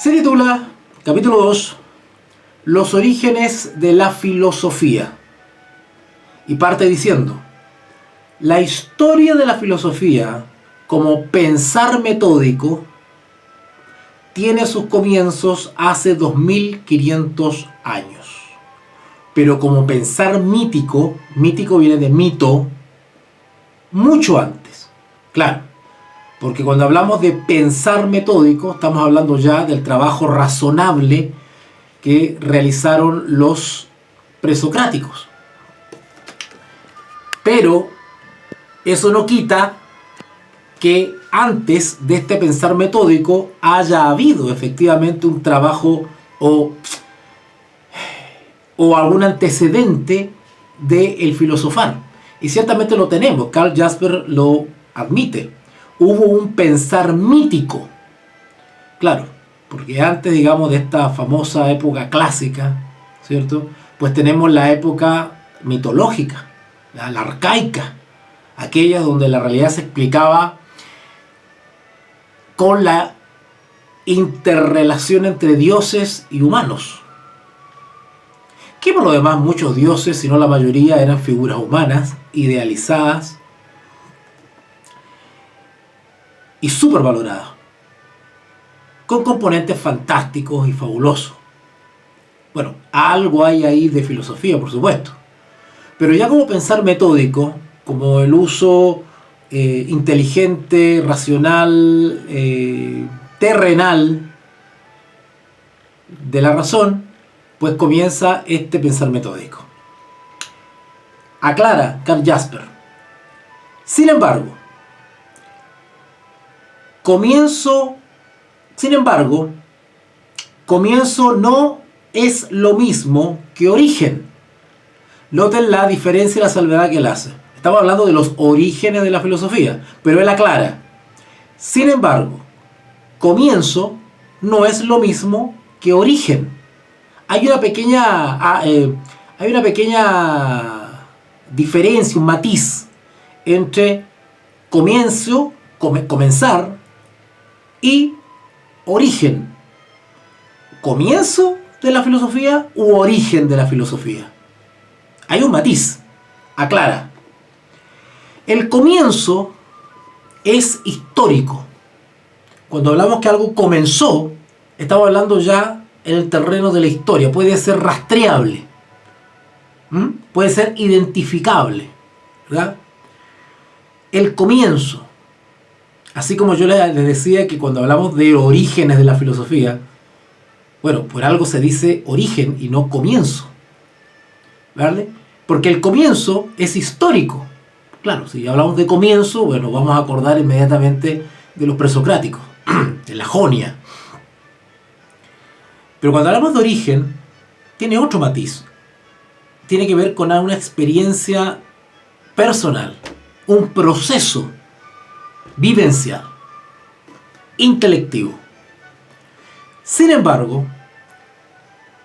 Se titula, capítulo 2, Los orígenes de la filosofía. Y parte diciendo, la historia de la filosofía como pensar metódico tiene sus comienzos hace 2500 años. Pero como pensar mítico, mítico viene de mito, mucho antes. Claro, porque cuando hablamos de pensar metódico, estamos hablando ya del trabajo razonable que realizaron los presocráticos. Pero eso no quita que antes de este pensar metódico haya habido efectivamente un trabajo o algún antecedente del filosofar. Y ciertamente lo tenemos, Karl Jasper lo admite. Hubo un pensar mítico. Claro, porque antes, digamos, de esta famosa época clásica, ¿cierto? Pues tenemos la época mitológica, la arcaica, aquella donde la realidad se explicaba con la interrelación entre dioses y humanos. Que por lo demás muchos dioses, si no la mayoría, eran figuras humanas, idealizadas y supervaloradas, con componentes fantásticos y fabulosos. Bueno, algo hay ahí de filosofía, por supuesto. Pero ya como pensar metódico, como el uso inteligente, racional, terrenal de la razón, pues comienza este pensar metódico. Aclara Karl Jasper. Sin embargo, comienzo no es lo mismo que origen. Noten la diferencia y la salvedad que él hace. Estamos hablando de los orígenes de la filosofía, pero él aclara. Sin embargo, comienzo no es lo mismo que origen. Hay una pequeña diferencia, un matiz entre comenzar y origen. Comienzo de la filosofía u origen de la filosofía. Hay un matiz. Aclara. El comienzo es histórico. Cuando hablamos que algo comenzó, estamos hablando ya en el terreno de la historia. Puede ser rastreable. Puede ser identificable. ¿Verdad? El comienzo. Así como yo les decía que cuando hablamos de orígenes de la filosofía, bueno, por algo se dice origen y no comienzo. ¿Vale? Porque el comienzo es histórico. Claro, si hablamos de comienzo, bueno, vamos a acordar inmediatamente de los presocráticos, de la Jonia. Pero cuando hablamos de origen, tiene otro matiz. Tiene que ver con una experiencia personal, un proceso vivencial, intelectivo. Sin embargo,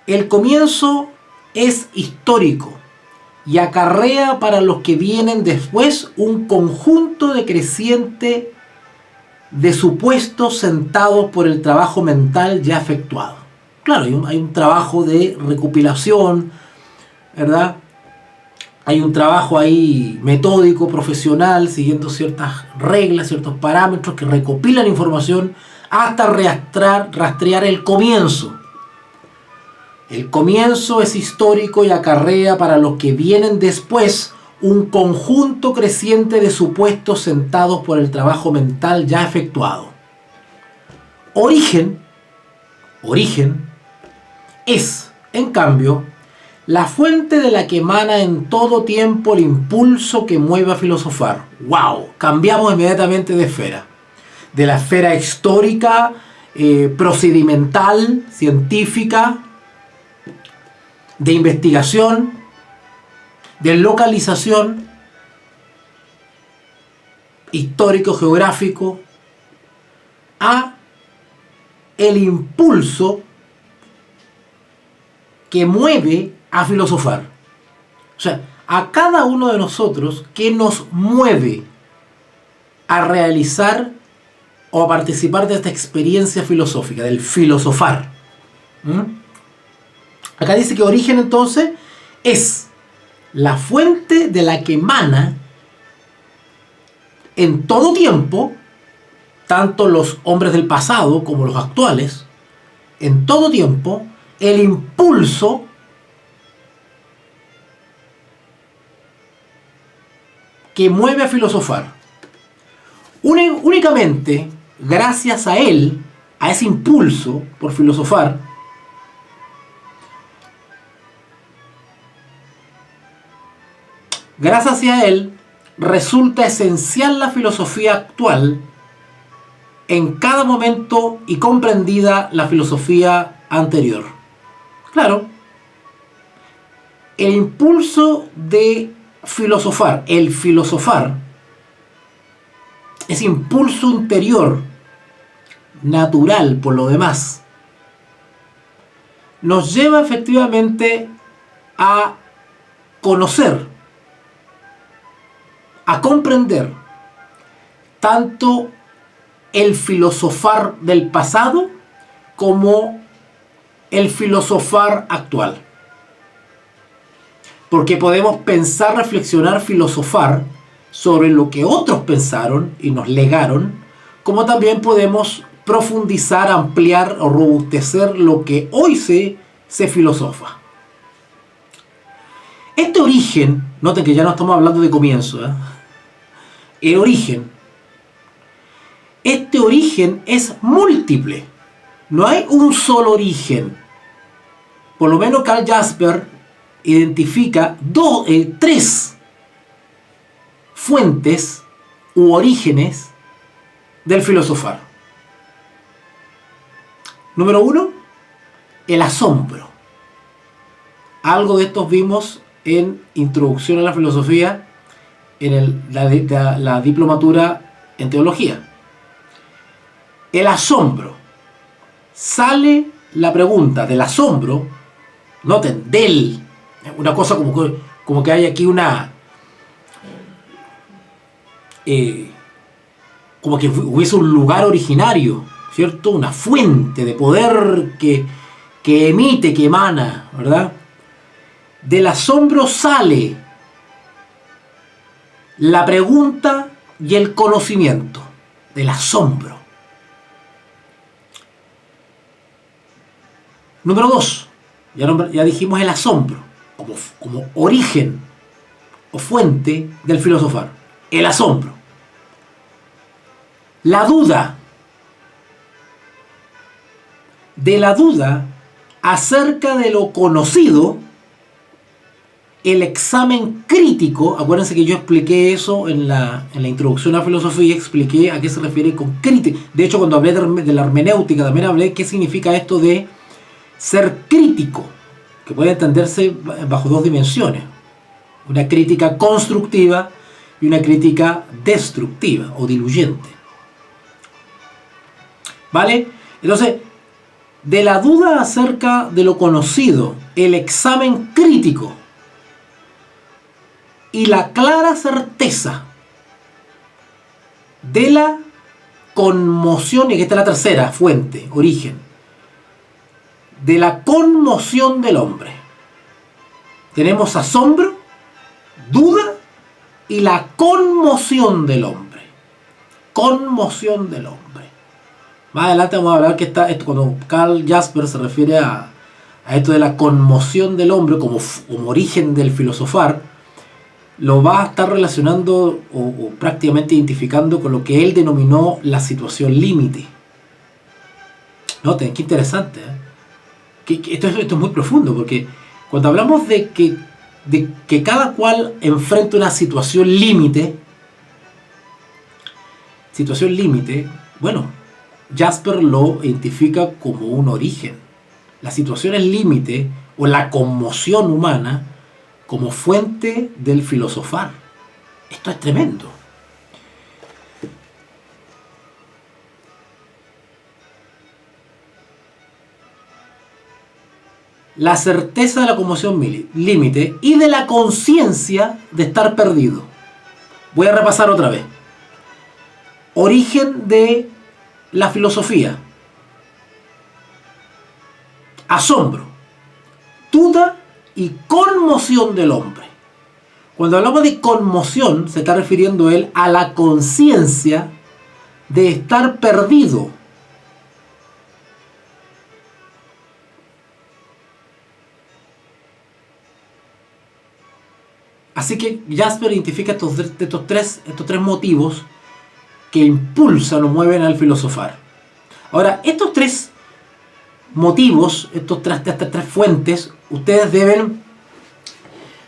el comienzo es histórico y acarrea para los que vienen después un conjunto decreciente de supuestos sentados por el trabajo mental ya efectuado. Claro, hay un trabajo de recopilación, ¿verdad? Hay un trabajo ahí metódico, profesional, siguiendo ciertas reglas, ciertos parámetros que recopilan información hasta rastrear el comienzo. El comienzo es histórico y acarrea para los que vienen después un conjunto creciente de supuestos sentados por el trabajo mental ya efectuado. Origen es, en cambio, la fuente de la que emana en todo tiempo el impulso que mueve a filosofar. ¡Wow! Cambiamos inmediatamente de esfera. De la esfera histórica, procedimental, científica, de investigación, de localización, histórico-geográfico, a el impulso que mueve a filosofar. O sea, a cada uno de nosotros que nos mueve a realizar o a participar de esta experiencia filosófica, del filosofar. ¿Mm? Acá dice que origen entonces es la fuente de la que emana en todo tiempo, tanto los hombres del pasado como los actuales, en todo tiempo, el impulso que mueve a filosofar. Únicamente gracias a él, a ese impulso por filosofar, gracias a él resulta esencial la filosofía actual en cada momento y comprendida la filosofía anterior. Claro, el impulso de filosofar, el filosofar, ese impulso interior, natural por lo demás, nos lleva efectivamente a conocer, a comprender tanto el filosofar del pasado como el filosofar actual. Porque podemos pensar, reflexionar, filosofar sobre lo que otros pensaron y nos legaron, como también podemos profundizar, ampliar o robustecer lo que hoy se filosofa. Este origen, noten que ya no estamos hablando de comienzo, el origen, este origen es múltiple, no hay un solo origen. Por lo menos Karl Jasper identifica tres fuentes u orígenes del filosofar. Número 1, el asombro. Algo de esto vimos en Introducción a la Filosofía, en la diplomatura en teología. El asombro. Sale la pregunta del asombro, noten, una cosa como que hay aquí una... como que hubiese un lugar originario, ¿cierto? Una fuente de poder que emite, que emana, ¿verdad? Del asombro sale la pregunta y el conocimiento. Del asombro. Número 2, ya dijimos el asombro como origen o fuente del filosofar. El asombro. La duda. De la duda acerca de lo conocido, el examen crítico. Acuérdense que yo expliqué eso en la introducción a la filosofía, expliqué a qué se refiere con crítica. De hecho, cuando hablé de la hermenéutica, también hablé qué significa esto de ser crítico, que puede entenderse bajo dos dimensiones: una crítica constructiva y una crítica destructiva o diluyente. ¿Vale? Entonces, de la duda acerca de lo conocido, el examen crítico y la clara certeza de la conmoción, y aquí está la tercera fuente, origen, de la conmoción del hombre. Tenemos asombro, duda y la conmoción del hombre. Conmoción del hombre. Más adelante vamos a hablar que esto, cuando Karl Jasper se refiere a esto de la conmoción del hombre como origen del filosofar, lo va a estar relacionando o prácticamente identificando con lo que él denominó la situación límite. Noten, qué interesante, Esto es muy profundo, porque cuando hablamos de que cada cual enfrenta una situación límite, bueno, Jasper lo identifica como un origen. Las situaciones límite o la conmoción humana como fuente del filosofar. Esto es tremendo. La certeza de la conmoción límite y de la conciencia de estar perdido. Voy a repasar otra vez. Origen de la filosofía. Asombro, duda y conmoción del hombre. Cuando hablamos de conmoción, se está refiriendo él a la conciencia de estar perdido. Así que Jasper identifica estos tres motivos que impulsan o mueven al filosofar. Ahora, estos tres motivos, estas tres fuentes, ustedes deben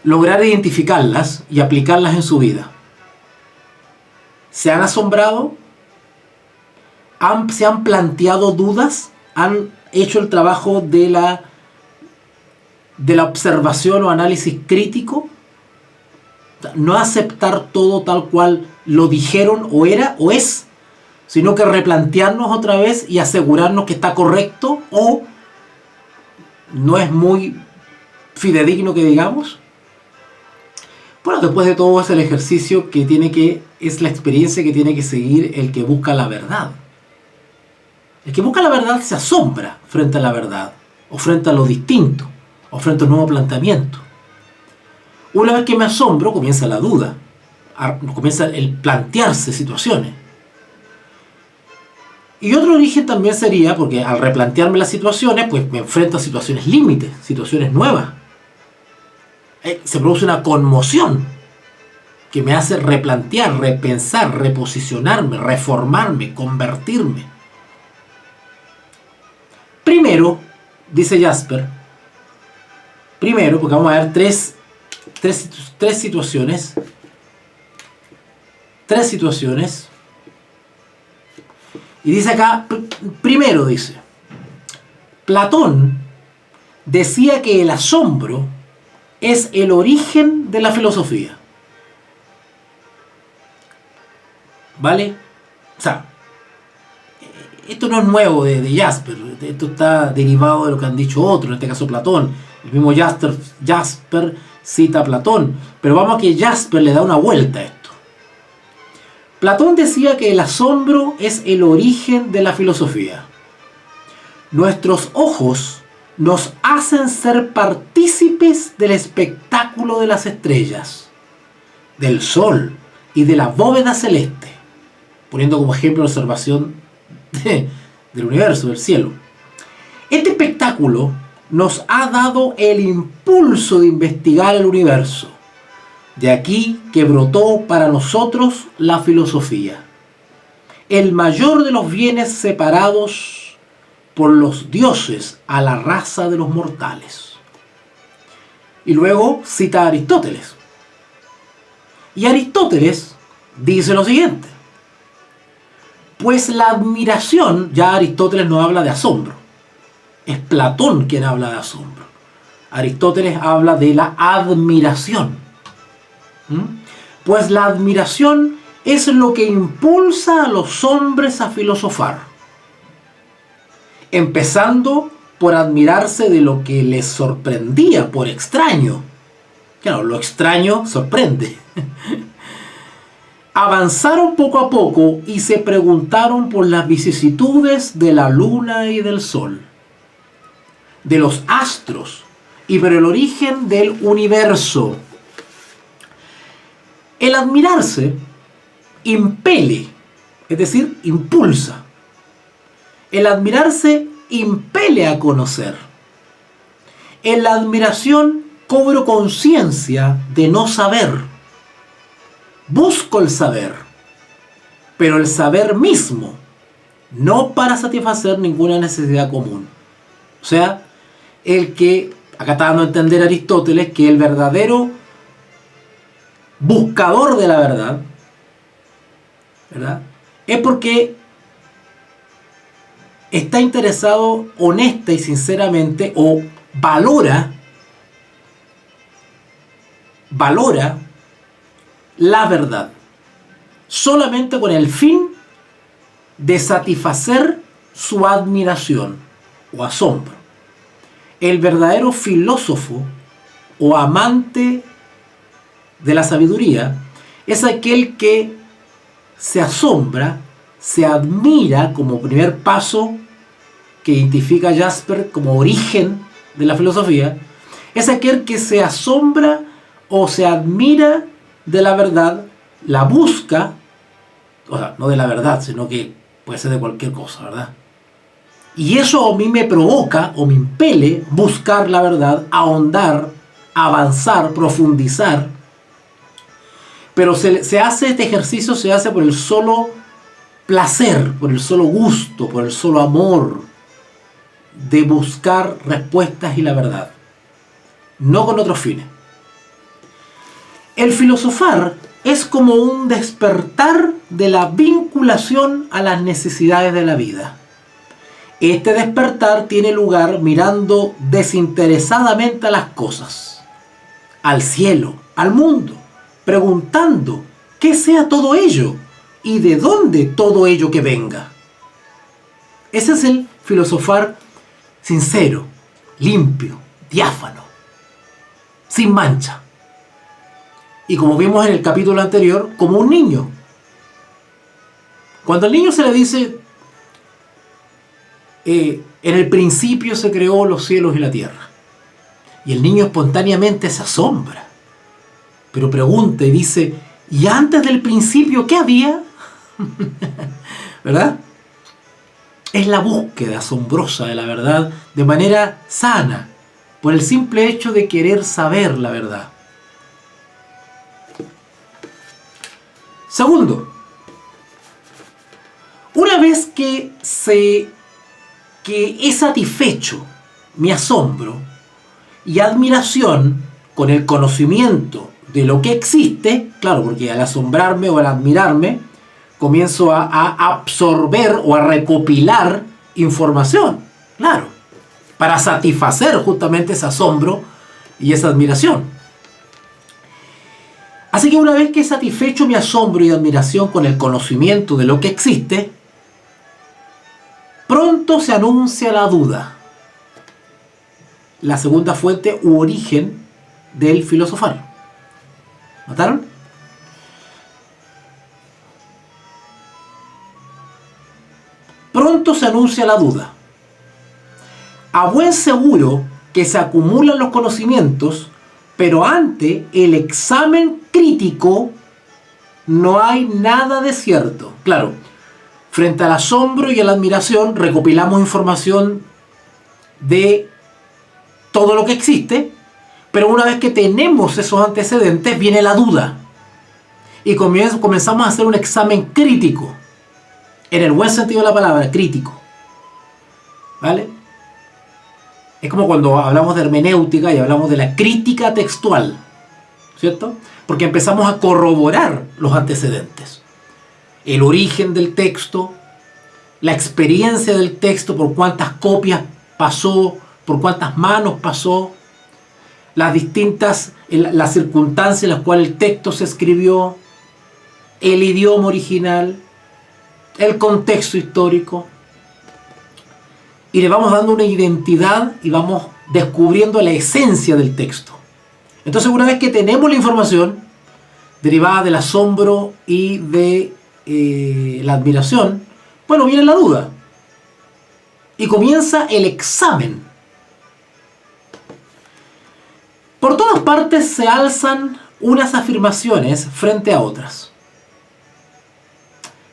lograr identificarlas y aplicarlas en su vida. ¿Se han asombrado? ¿Se han planteado dudas? ¿Han hecho el trabajo de la observación o análisis crítico? No aceptar todo tal cual lo dijeron o era o es, sino que replantearnos otra vez y asegurarnos que está correcto o no es muy fidedigno que digamos. Bueno, después de todo es el ejercicio es la experiencia que tiene que seguir el que busca la verdad. El que busca la verdad se asombra frente a la verdad, o frente a lo distinto, o frente a un nuevo planteamiento. Una vez que me asombro, comienza la duda, comienza el plantearse situaciones. Y otro origen también sería, porque al replantearme las situaciones, pues me enfrento a situaciones límites, situaciones nuevas. Se produce una conmoción que me hace replantear, repensar, reposicionarme, reformarme, convertirme. Primero, dice Jasper, porque vamos a ver tres situaciones. Y dice acá, primero dice, Platón decía que el asombro es el origen de la filosofía. ¿Vale? O sea, esto no es nuevo de Jasper, esto está derivado de lo que han dicho otros, en este caso Platón. El mismo Jasper cita a Platón, pero vamos a que Jasper le da una vuelta a esto. Platón decía que el asombro es el origen de la filosofía. Nuestros ojos nos hacen ser partícipes del espectáculo de las estrellas, del sol y de la bóveda celeste, poniendo como ejemplo la observación del universo, del cielo. Este espectáculo nos ha dado el impulso de investigar el universo. De aquí que brotó para nosotros la filosofía, el mayor de los bienes separados por los dioses a la raza de los mortales. Y luego cita a Aristóteles. Y Aristóteles dice lo siguiente: pues la admiración, ya Aristóteles no habla de asombro, es Platón quien habla de asombro. Aristóteles habla de la admiración. Pues la admiración es lo que impulsa a los hombres a filosofar, empezando por admirarse de lo que les sorprendía por extraño. Claro, lo extraño sorprende. Avanzaron poco a poco y se preguntaron por las vicisitudes de la luna y del sol, de los astros y por el origen del universo. El admirarse impele, es decir, impulsa. El admirarse impele a conocer. En la admiración cobro conciencia de no saber. Busco el saber, pero el saber mismo, no para satisfacer ninguna necesidad común. O sea, acá está dando a entender Aristóteles que el verdadero buscador de la verdad, ¿verdad?, es porque está interesado honesta y sinceramente, o valora la verdad solamente con el fin de satisfacer su admiración o asombro. El verdadero filósofo o amante de la sabiduría es aquel que se asombra se admira como primer paso que identifica Jasper como origen de la filosofía, es aquel que se asombra o se admira de la verdad, la busca, o sea, no de la verdad, sino que puede ser de cualquier cosa, ¿verdad? Y eso a mí me provoca o me impele buscar la verdad, ahondar, avanzar, profundizar. Pero se hace este ejercicio, se hace por el solo placer, por el solo gusto, por el solo amor de buscar respuestas y la verdad, no con otros fines. El filosofar es como un despertar de la vinculación a las necesidades de la vida. Este despertar tiene lugar mirando desinteresadamente a las cosas, al cielo, al mundo, preguntando qué sea todo ello y de dónde todo ello que venga. Ese es el filosofar sincero, limpio, diáfano, sin mancha. Y como vimos en el capítulo anterior, como un niño. Cuando al niño se le dice, en el principio se creó los cielos y la tierra, y el niño espontáneamente se asombra, pero pregunta y dice, ¿y antes del principio qué había? ¿Verdad? Es la búsqueda asombrosa de la verdad de manera sana, por el simple hecho de querer saber la verdad. Segundo, una vez que he satisfecho mi asombro y admiración con el conocimiento de lo que existe, claro, porque al asombrarme o al admirarme, comienzo a absorber o a recopilar información, claro, para satisfacer justamente ese asombro y esa admiración. Así que una vez que he satisfecho mi asombro y admiración con el conocimiento de lo que existe, pronto se anuncia la duda, la segunda fuente u origen del filosofar. ¿Notaron? Pronto se anuncia la duda. A buen seguro que se acumulan los conocimientos, pero ante el examen crítico no hay nada de cierto. Claro, frente al asombro y a la admiración recopilamos información de todo lo que existe, pero una vez que tenemos esos antecedentes viene la duda y comenzamos a hacer un examen crítico, en el buen sentido de la palabra, crítico, ¿vale? Es como cuando hablamos de hermenéutica y hablamos de la crítica textual, ¿cierto? Porque empezamos a corroborar los antecedentes, el origen del texto, la experiencia del texto, por cuántas copias pasó, por cuántas manos pasó, las circunstancias en las cuales el texto se escribió, el idioma original, el contexto histórico, y le vamos dando una identidad y vamos descubriendo la esencia del texto. Entonces, una vez que tenemos la información derivada del asombro y de la admiración, bueno, viene la duda y comienza el examen. Por todas partes se alzan unas afirmaciones frente a otras.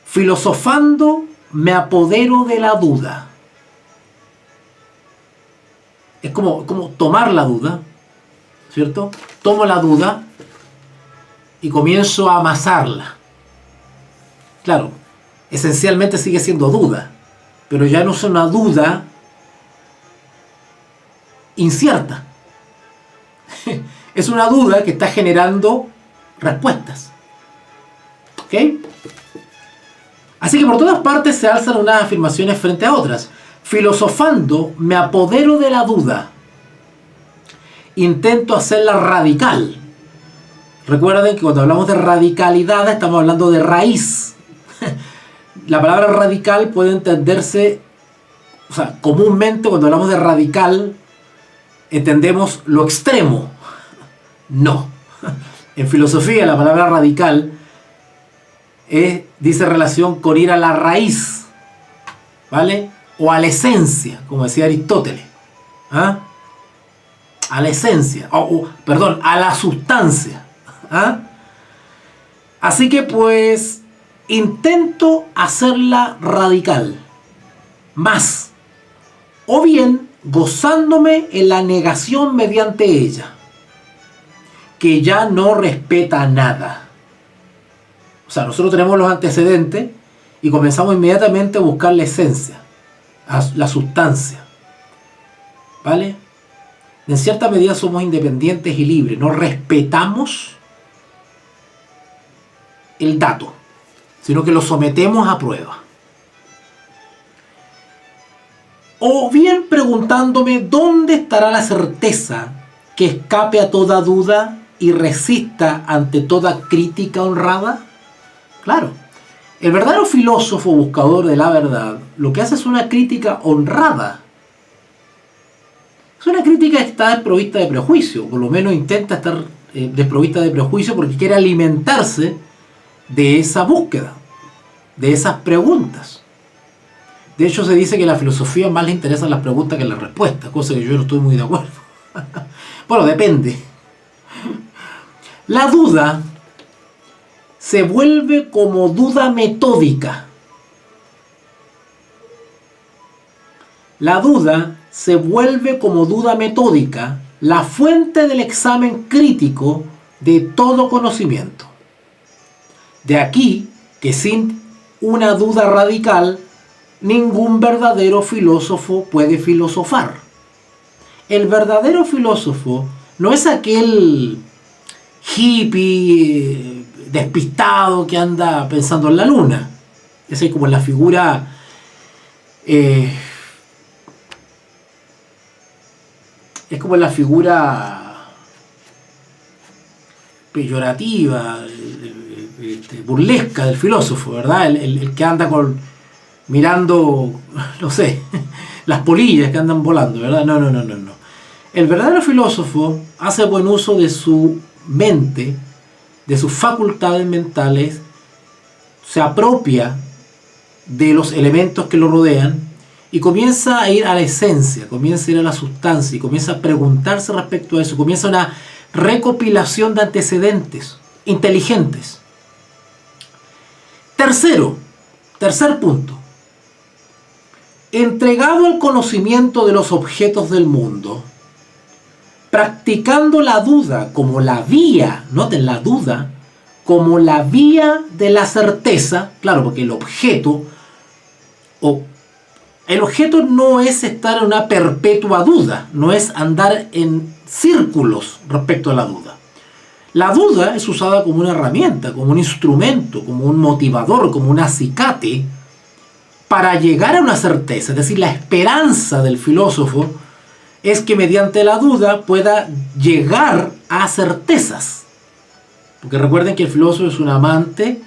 Filosofando me apodero de la duda. Es como tomar la duda, ¿cierto? Tomo la duda y comienzo a amasarla. Claro, esencialmente sigue siendo duda, pero ya no es una duda incierta. Es una duda que está generando respuestas. ¿Ok? Así que por todas partes se alzan unas afirmaciones frente a otras. Filosofando me apodero de la duda. Intento hacerla radical. Recuerden que cuando hablamos de radicalidad estamos hablando de raíz. La palabra radical puede entenderse, o sea, comúnmente cuando hablamos de radical entendemos lo extremo. No. En filosofía la palabra radical dice relación con ir a la raíz, ¿vale? O a la esencia, como decía Aristóteles. ¿Ah? A la esencia, perdón, a la sustancia. ¿Ah? Así que pues intento hacerla radical, más, o bien gozándome en la negación mediante ella, que ya no respeta nada. O sea, nosotros tenemos los antecedentes y comenzamos inmediatamente a buscar la esencia, la sustancia, ¿vale? En cierta medida somos independientes y libres, no respetamos el dato, sino que lo sometemos a prueba. O bien preguntándome dónde estará la certeza que escape a toda duda y resista ante toda crítica honrada. Claro, el verdadero filósofo buscador de la verdad lo que hace es una crítica honrada. Es una crítica que está desprovista de prejuicio, por lo menos intenta estar desprovista de prejuicio porque quiere alimentarse de esa búsqueda, de esas preguntas. De hecho, se dice que a la filosofía más le interesan las preguntas que las respuestas, cosa que yo no estoy muy de acuerdo. Bueno, depende. La duda se vuelve como duda metódica. La duda se vuelve como duda metódica la fuente del examen crítico de todo conocimiento. De aquí que sin una duda radical, ningún verdadero filósofo puede filosofar. El verdadero filósofo no es aquel hippie despistado que anda pensando en la luna. Esa es como la figura es como la figura peyorativa, burlesca del filósofo, ¿verdad? El que anda mirando, no sé, las polillas que andan volando, ¿verdad? No. El verdadero filósofo hace buen uso de su mente, de sus facultades mentales, se apropia de los elementos que lo rodean y comienza a ir a la esencia, comienza a ir a la sustancia y comienza a preguntarse respecto a eso, comienza una recopilación de antecedentes inteligentes. Tercer punto. Entregado al conocimiento de los objetos del mundo, practicando la duda como la vía, noten la duda, como la vía de la certeza, claro, porque el objeto no es estar en una perpetua duda, no es andar en círculos respecto a la duda. La duda es usada como una herramienta, como un instrumento, como un motivador, como un acicate para llegar a una certeza. Es decir, la esperanza del filósofo es que mediante la duda pueda llegar a certezas. Porque recuerden que el filósofo es un amante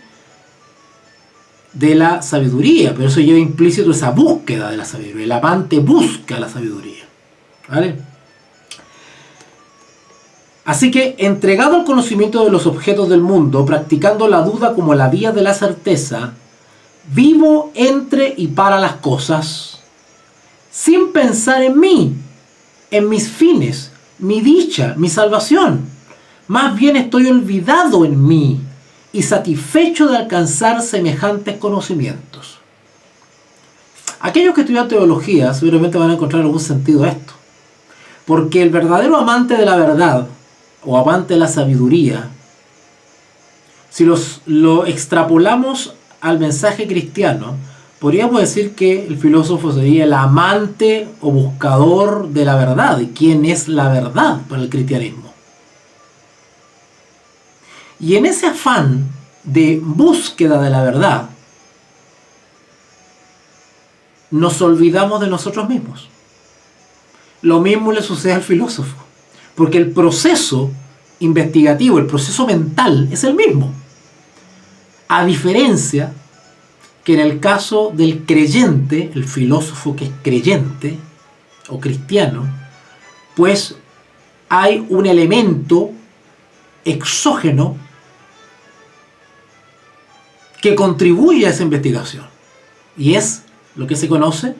de la sabiduría, pero eso lleva implícito esa búsqueda de la sabiduría. El amante busca la sabiduría, ¿vale? Así que, entregado al conocimiento de los objetos del mundo, practicando la duda como la vía de la certeza, vivo entre y para las cosas, sin pensar en mí, en mis fines, mi dicha, mi salvación. Más bien estoy olvidado en mí y satisfecho de alcanzar semejantes conocimientos. Aquellos que estudian teología seguramente van a encontrar algún sentido a esto. Porque el verdadero amante de la verdad, o amante de la sabiduría, si lo extrapolamos al mensaje cristiano, podríamos decir que el filósofo sería el amante o buscador de la verdad. ¿Y quién es la verdad para el cristianismo? Y en ese afán de búsqueda de la verdad, nos olvidamos de nosotros mismos. Lo mismo le sucede al filósofo, porque el proceso investigativo, el proceso mental es el mismo. A diferencia que en el caso del creyente, el filósofo que es creyente o cristiano, pues hay un elemento exógeno que contribuye a esa investigación. Y es lo que se conoce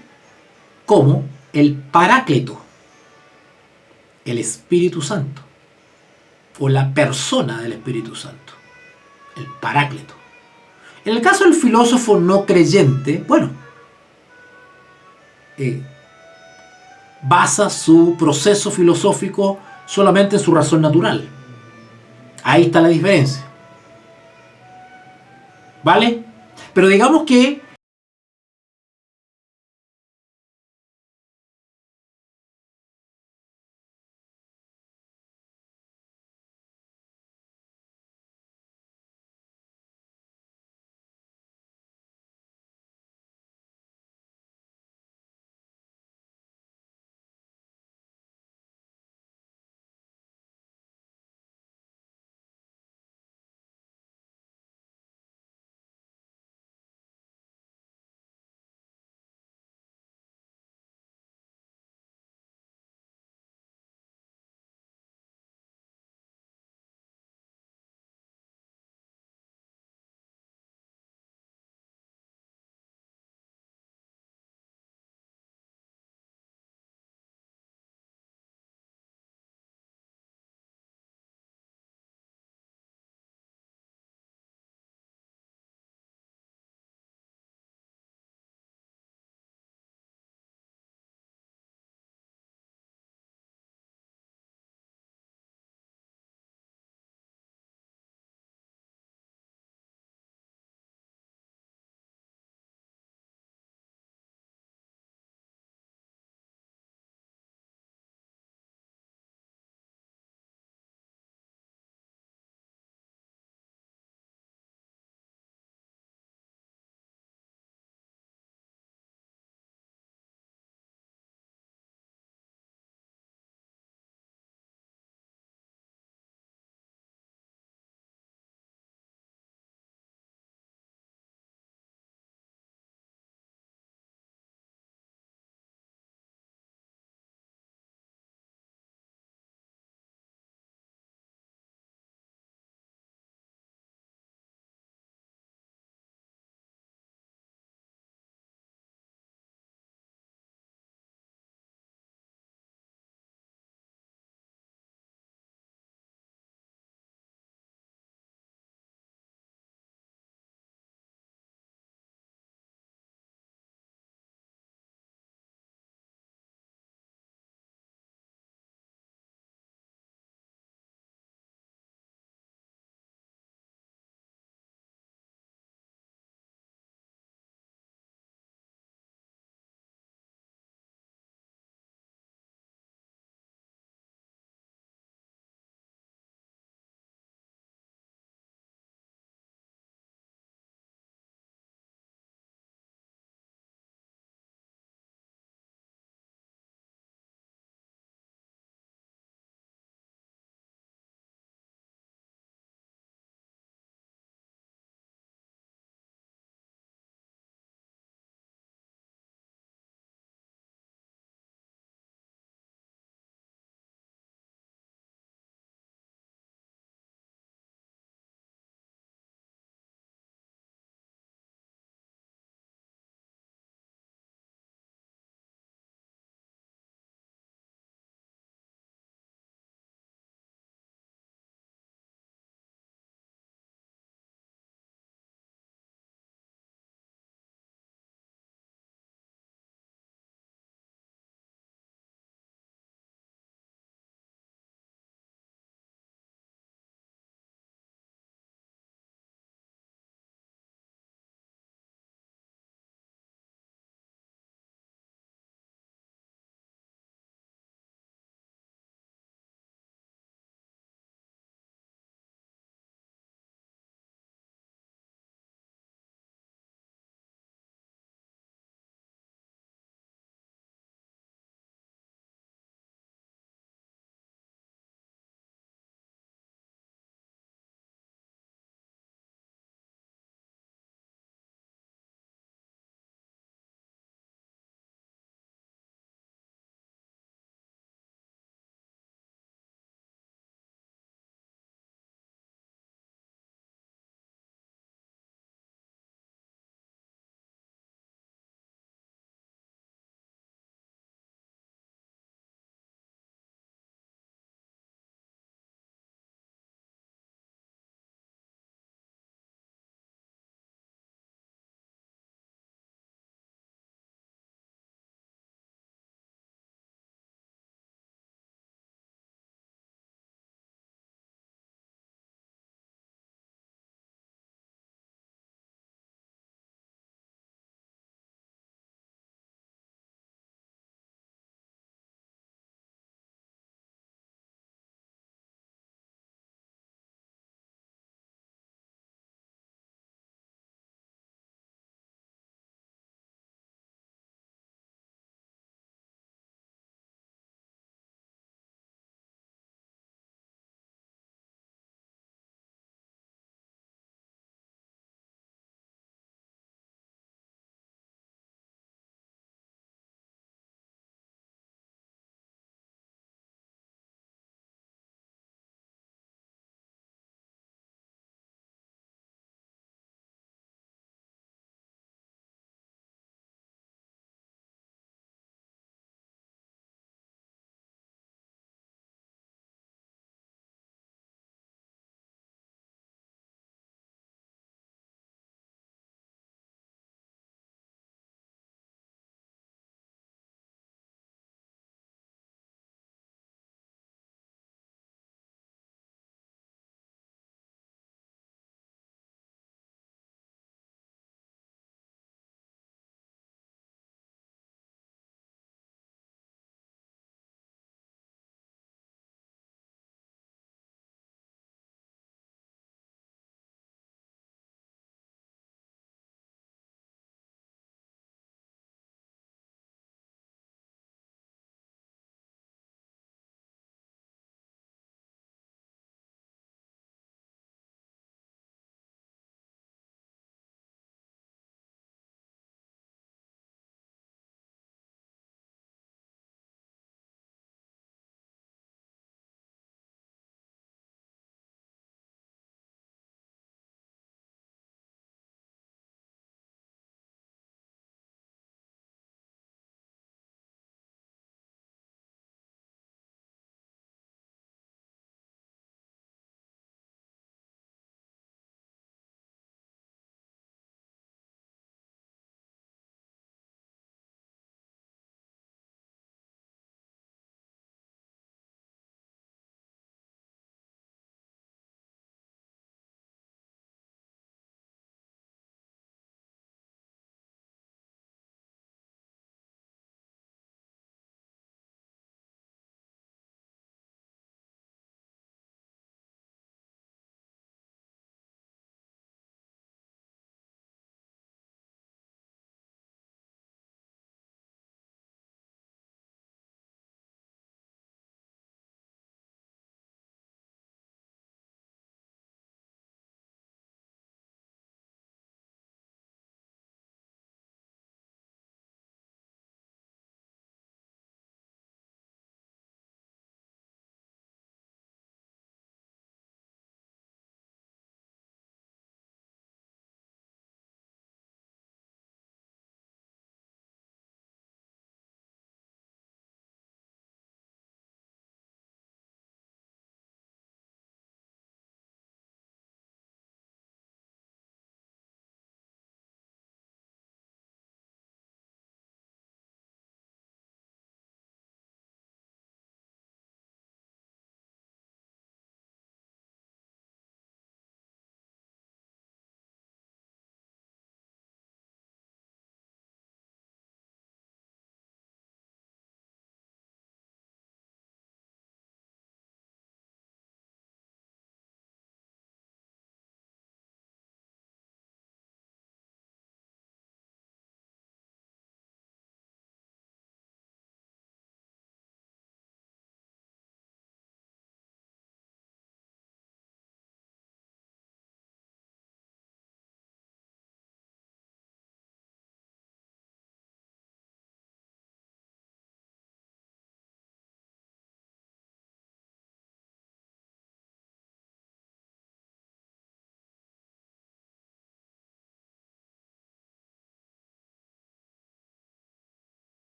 como el Paráclito, el Espíritu Santo, o la persona del Espíritu Santo, el Paráclito. En el caso del filósofo no creyente, bueno, basa su proceso filosófico solamente en su razón natural. Ahí está la diferencia. ¿Vale? Pero digamos que